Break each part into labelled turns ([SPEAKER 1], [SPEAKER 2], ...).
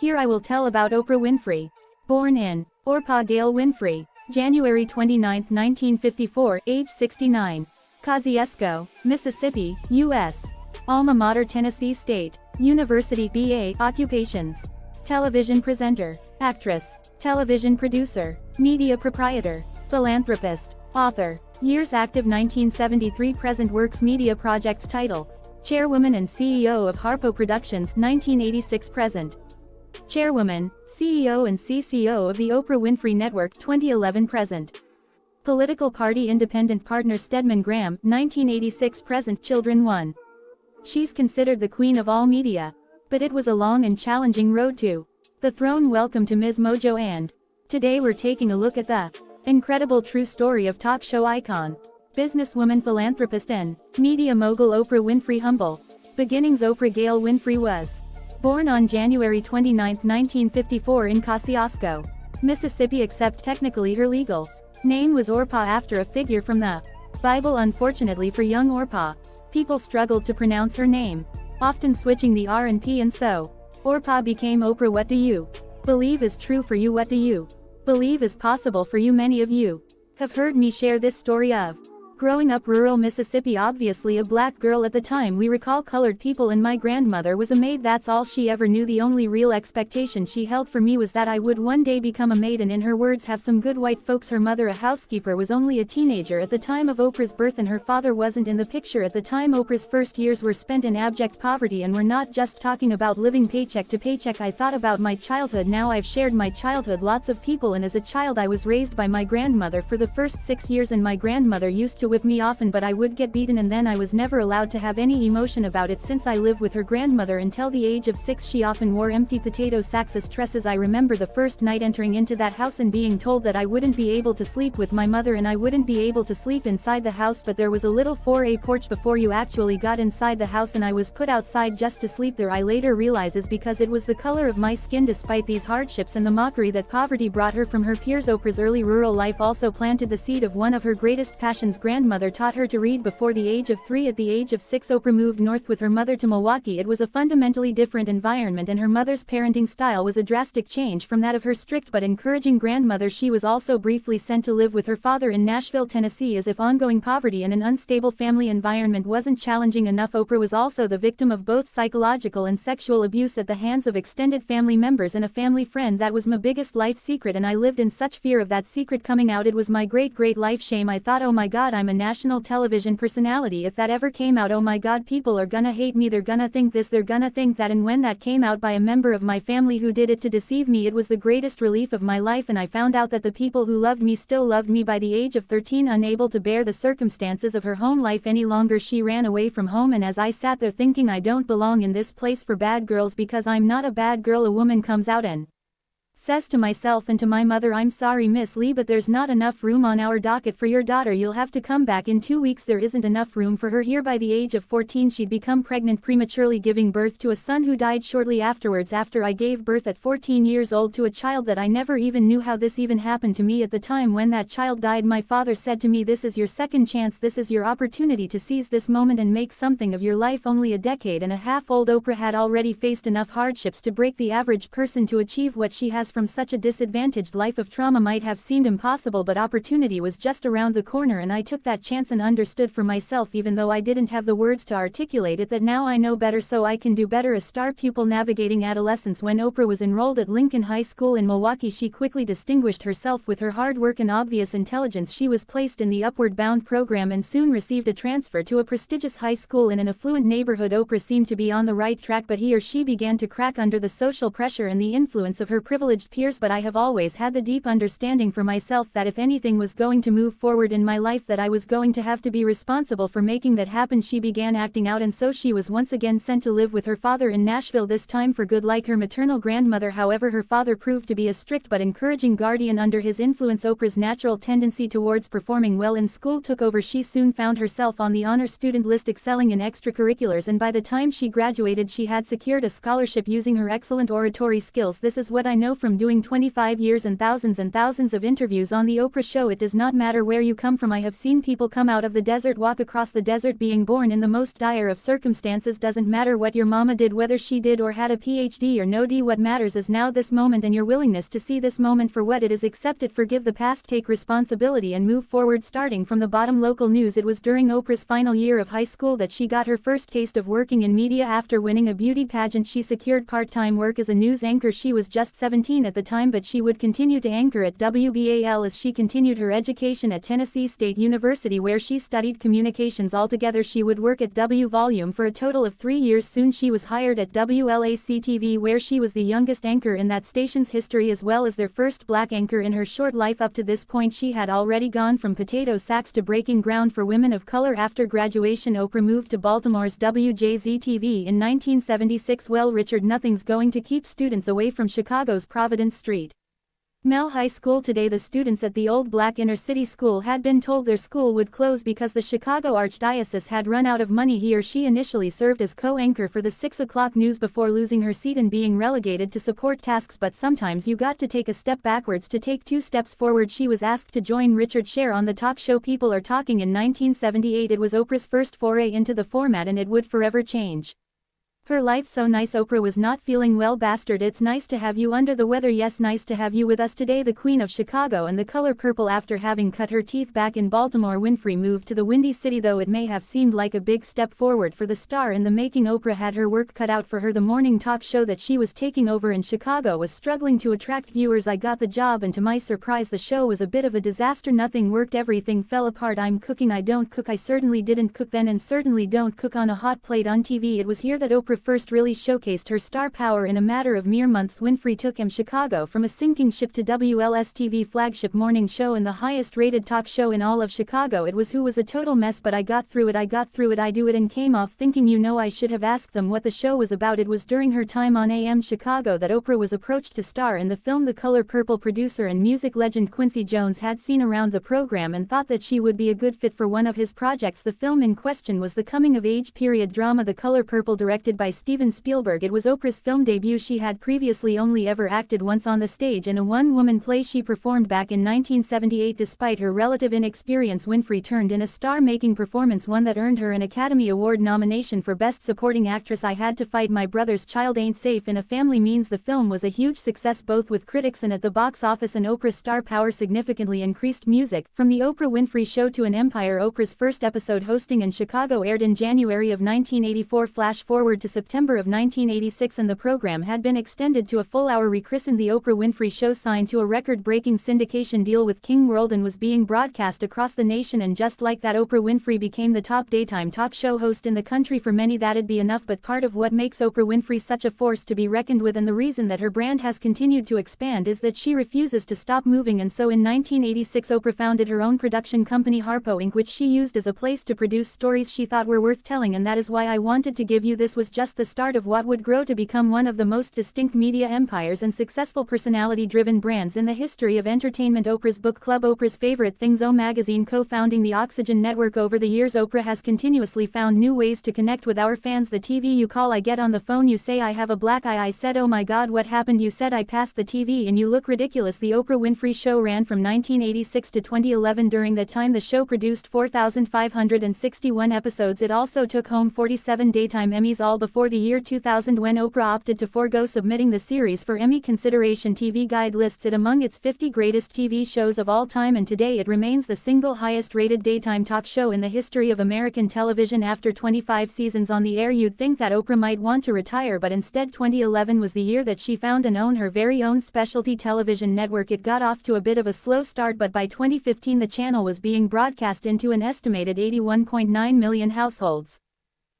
[SPEAKER 1] Here I will tell about Oprah Winfrey. Born in Orpah Gail Winfrey, January 29, 1954, age 69. Kosciusko, Mississippi, U.S. Alma mater Tennessee State University. BA. Occupations: television presenter, actress, television producer, media proprietor, philanthropist, author. Years active: 1973. Present works: media projects. Title: Chairwoman and CEO of Harpo Productions. 1986. Present: Chairwoman, CEO and CCO of the Oprah Winfrey Network. 2011. Present: Political party independent partner Stedman Graham. 1986. Present: Children. 1. She's considered the queen of all media. But it was a long and challenging road to the throne. Welcome to Ms. Mojo, and today we're taking a look at the incredible true story of talk show icon, businesswoman, philanthropist and media mogul Oprah Winfrey. Humble beginnings. Oprah Gail Winfrey was born on January 29, 1954 in Kosciusko, Mississippi, except technically her legal name was Orpah, after a figure from the Bible. Unfortunately for young Orpah, people struggled to pronounce her name, often switching the R and P, and so Orpah became Oprah. What do you believe is true for you? What do you believe is possible for you? Many of you have heard me share this story of growing up rural Mississippi, obviously a black girl at the time. We recall colored people, and my grandmother was a maid. That's all she ever knew. The only real expectation she held for me was that I would one day become a maid and, in her words, have some good white folks. Her mother, a housekeeper, was only a teenager at the time of Oprah's birth, and her father wasn't in the picture at the time. Oprah's first years were spent in abject poverty, and we're not just talking about living paycheck to paycheck. I thought about my childhood. Now I've shared my childhood lots of people, and as a child I was raised by my grandmother for the first 6 years, and my grandmother used to whip me often, but I would get beaten, and then I was never allowed to have any emotion about it. Since I lived with her grandmother until the age of 6, she often wore empty potato sacks as tresses. I remember the first night entering into that house and being told that I wouldn't be able to sleep with my mother, and I wouldn't be able to sleep inside the house, but there was a little 4A porch before you actually got inside the house, and I was put outside just to sleep there. I later realize is because it was the color of my skin. Despite these hardships and the mockery that poverty brought her from her peers, Oprah's early rural life also planted the seed of one of her greatest passions. Grandmother taught her to read before the age of 3. At the age of 6, Oprah moved north with her mother to Milwaukee. It was a fundamentally different environment, and her mother's parenting style was a drastic change from that of her strict but encouraging grandmother. She was also briefly sent to live with her father in Nashville, Tennessee, as if ongoing poverty and an unstable family environment wasn't challenging enough. Oprah was also the victim of both psychological and sexual abuse at the hands of extended family members and a family friend. That was my biggest life secret, and I lived in such fear of that secret coming out. It was my great life shame. I thought, oh my god, I'm a national television personality. If that ever came out, oh my god, people are gonna hate me, they're gonna think this, they're gonna think that. And when that came out by a member of my family who did it to deceive me, it was the greatest relief of my life, and I found out that the people who loved me still loved me. By the age of 13, unable to bear the circumstances of her home life any longer, she ran away from home, and as I sat there thinking, I don't belong in this place for bad girls because I'm not a bad girl, a woman comes out and says to myself and to my mother, I'm sorry Miss Lee, but there's not enough room on our docket for your daughter. You'll have to come back in 2 weeks. There isn't enough room for her here. By the age of 14, she'd become pregnant prematurely, giving birth to a son who died shortly afterwards. After I gave birth at 14 years old to a child that I never even knew how this even happened to me. At the time when that child died, my father said to me, this is your second chance, this is your opportunity to seize this moment and make something of your life. Only a decade and a half old, Oprah had already faced enough hardships to break the average person to achieve what she has. From such a disadvantaged life of trauma might have seemed impossible, but opportunity was just around the corner, and I took that chance and understood for myself, even though I didn't have the words to articulate it, that now I know better so I can do better. A star pupil navigating adolescence. When Oprah was enrolled at Lincoln High School in Milwaukee, she quickly distinguished herself with her hard work and obvious intelligence. She was placed in the Upward Bound program and soon received a transfer to a prestigious high school in an affluent neighborhood. Oprah seemed to be on the right track, but he or she began to crack under the social pressure and the influence of her privileged peers. But I have always had the deep understanding for myself that if anything was going to move forward in my life, that I was going to have to be responsible for making that happen. She began acting out, and so she was once again sent to live with her father in Nashville, this time for good. Like her maternal grandmother, however, her father proved to be a strict but encouraging guardian. Under his influence, Oprah's natural tendency towards performing well in school took over. She soon found herself on the honor student list, excelling in extracurriculars, and by the time she graduated she had secured a scholarship using her excellent oratory skills. This is what I know from doing 25 years and thousands of interviews on the Oprah Show. It does not matter where you come from. I have seen people come out of the desert, walk across the desert, being born in the most dire of circumstances. Doesn't matter what your mama did, whether she did or had a PhD or no D. What matters is now, this moment, and your willingness to see this moment for what it is. Accept it, forgive the past, take responsibility and move forward. Starting from the bottom. Local news. It was during Oprah's final year of high school that she got her first taste of working in media. After winning a beauty pageant, she secured part-time work as a news anchor. She was just 17 at the time, but she would continue to anchor at WBAL as she continued her education at Tennessee State University, where she studied communications. Altogether, she would work at W Volume for a total of 3 years. Soon she was hired at WLAC-TV, where she was the youngest anchor in that station's history, as well as their first black anchor in her short life. Up to this point, she had already gone from potato sacks to breaking ground for women of color. After graduation, Oprah moved to Baltimore's WJZ-TV in 1976. Well, Richard, nothing's going to keep students away from Chicago's Providence Street Mell High School. Today, the students at the old black inner-city school had been told their school would close because the Chicago Archdiocese had run out of money. He or she initially served as co-anchor for the 6 o'clock news before losing her seat and being relegated to support tasks. But sometimes you got to take a step backwards to take 2 steps forward. She was asked to join Richard Scher on the talk show People Are Talking in 1978. It was Oprah's first foray into the format, and it would forever change her life. So nice. Oprah was not feeling well. Bastard, it's nice to have you under the weather. Yes, nice to have you with us today. The Queen of Chicago and the color purple. After having cut her teeth back in Baltimore, Winfrey moved to the Windy City. Though it may have seemed like a big step forward for the star in the making, Oprah had her work cut out for her. The morning talk show that she was taking over in Chicago was struggling to attract viewers. I got the job, and to my surprise, the show was a bit of a disaster. Nothing worked. Everything fell apart. I'm cooking. I don't cook. I certainly didn't cook then, and certainly don't cook on a hot plate on TV. It was here that Oprah first really showcased her star power. In a matter of mere months, Winfrey took Chicago from a sinking ship to WLS-TV flagship morning show and the highest-rated talk show in all of Chicago. It was who was a total mess, but I got through it. I do it and came off thinking, I should have asked them what the show was about. It was during her time on AM Chicago that Oprah was approached to star in the film The Color Purple. Producer and music legend Quincy Jones had seen around the program and thought that she would be a good fit for one of his projects. The film in question was the coming-of-age period drama The Color Purple, directed by Steven Spielberg. It was Oprah's film debut. She had previously only ever acted once on the stage in a one-woman play she performed back in 1978. Despite her relative inexperience, Winfrey turned in a star-making performance, one that earned her an Academy Award nomination for Best Supporting Actress. I Had to Fight My Brother's Child Ain't Safe in a Family Means. The film was a huge success both with critics and at the box office, and Oprah's star power significantly increased. Music from The Oprah Winfrey Show to an empire. Oprah's first episode hosting in Chicago aired in January of 1984. Flash forward to September of 1986, and the program had been extended to a full hour. Rechristened The Oprah Winfrey Show, signed to a record-breaking syndication deal with King World, and was being broadcast across the nation. And just like that, Oprah Winfrey became the top daytime talk show host in the country. For many, that'd be enough, but part of what makes Oprah Winfrey such a force to be reckoned with, and the reason that her brand has continued to expand, is that she refuses to stop moving. And so in 1986, Oprah founded her own production company, Harpo Inc., which she used as a place to produce stories she thought were worth telling. And that is why I wanted to give you this. Was just the start of what would grow to become one of the most distinct media empires and successful personality-driven brands in the history of entertainment. Oprah's Book Club, Oprah's Favorite Things, O Magazine, co-founding the Oxygen Network. Over the years, Oprah has continuously found new ways to connect with our fans. The TV you call, I get on the phone, you say I have a black eye, I said oh my god what happened, you said I passed the TV and you look ridiculous. The Oprah Winfrey Show ran from 1986 to 2011. During that time, the show produced 4,561 episodes. It also took home 47 daytime Emmys, all before the year 2000, when Oprah opted to forego submitting the series for Emmy consideration. TV Guide lists it among its 50 greatest TV shows of all time, and today it remains the single highest-rated daytime talk show in the history of American television. After 25 seasons on the air, you'd think that Oprah might want to retire, but instead 2011 was the year that she found and owned her very own specialty television network. It got off to a bit of a slow start, but by 2015 the channel was being broadcast into an estimated 81.9 million households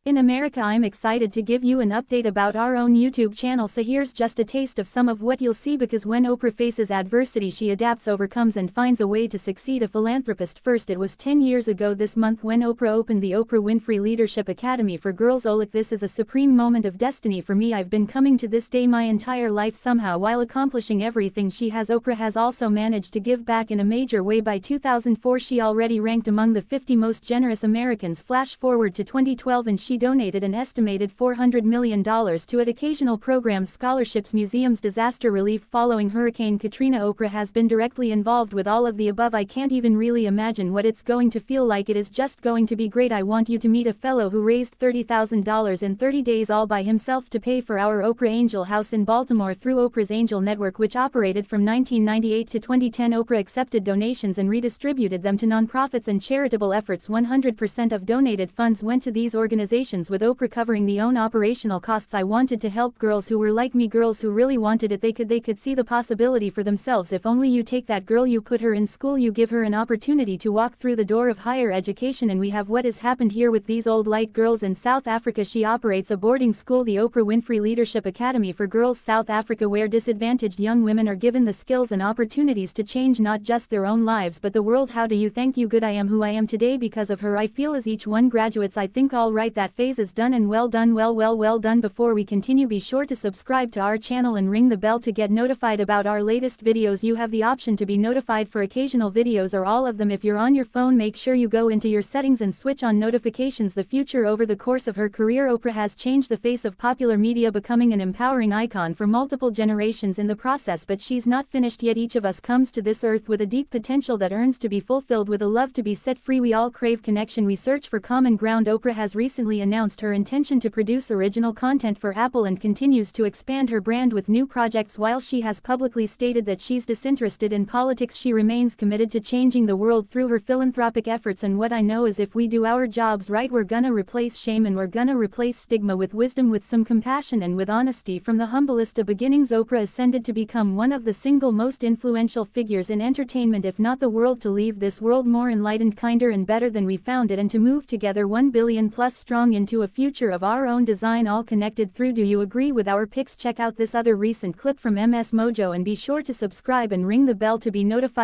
[SPEAKER 1] in America. I'm excited to give you an update about our own YouTube channel, so here's just a taste of some of what you'll see, because when Oprah faces adversity, she adapts, overcomes, and finds a way to succeed. A philanthropist first. It was 10 years ago this month when Oprah opened the Oprah Winfrey Leadership Academy for Girls. Look, this is a supreme moment of destiny for me. I've been coming to this day my entire life. Somehow, while accomplishing everything she has, Oprah has also managed to give back in a major way. By 2004, she already ranked among the 50 most generous Americans. Flash forward to 2012 and she donated an estimated $400 million to educational programs, scholarships, museums, disaster relief following Hurricane Katrina. Oprah has been directly involved with all of the above. I can't even really imagine what it's going to feel like. It is just going to be great. I want you to meet a fellow who raised $30,000 in 30 days all by himself to pay for our Oprah Angel House in Baltimore through Oprah's Angel Network, which operated from 1998 to 2010. Oprah accepted donations and redistributed them to nonprofits and charitable efforts. 100% of donated funds went to these organizations, with Oprah covering the own operational costs. I wanted to help girls who were like me, girls who really wanted it. They could see the possibility for themselves. If only you take that girl, you put her in school, you give her an opportunity to walk through the door of higher education. And we have what has happened here with these old light girls in South Africa. She operates a boarding school, the Oprah Winfrey Leadership Academy for Girls South Africa, where disadvantaged young women are given the skills and opportunities to change not just their own lives but the world. How do you thank you? Good. I am who I am today because of her. I feel as each one graduates I think, all right, that phase is done, and well done, well done. Before we continue, be sure to subscribe to our channel and ring the bell to get notified about our latest videos. You have the option to be notified for occasional videos or all of them. If you're on your phone, make sure you go into your settings and switch on notifications. The future. Over the course of her career, Oprah has changed the face of popular media, becoming an empowering icon for multiple generations in the process. But she's not finished yet. Each of us comes to this earth with a deep potential that earns to be fulfilled, with a love to be set free. We all crave connection. We search for common ground. Oprah has recently announced her intention to produce original content for Apple and continues to expand her brand with new projects. While she has publicly stated that she's disinterested in politics, she remains committed to changing the world through her philanthropic efforts. And what I know is, if we do our jobs right, we're gonna replace shame and we're gonna replace stigma with wisdom, with some compassion and with honesty. From the humblest of beginnings, Oprah ascended to become one of the single most influential figures in entertainment, if not the world, to leave this world more enlightened, kinder and better than we found it, and to move together 1 billion plus strong into a future of our own design, all connected through. Do you agree with our picks? Check out this other recent clip from MS Mojo and be sure to subscribe and ring the bell to be notified.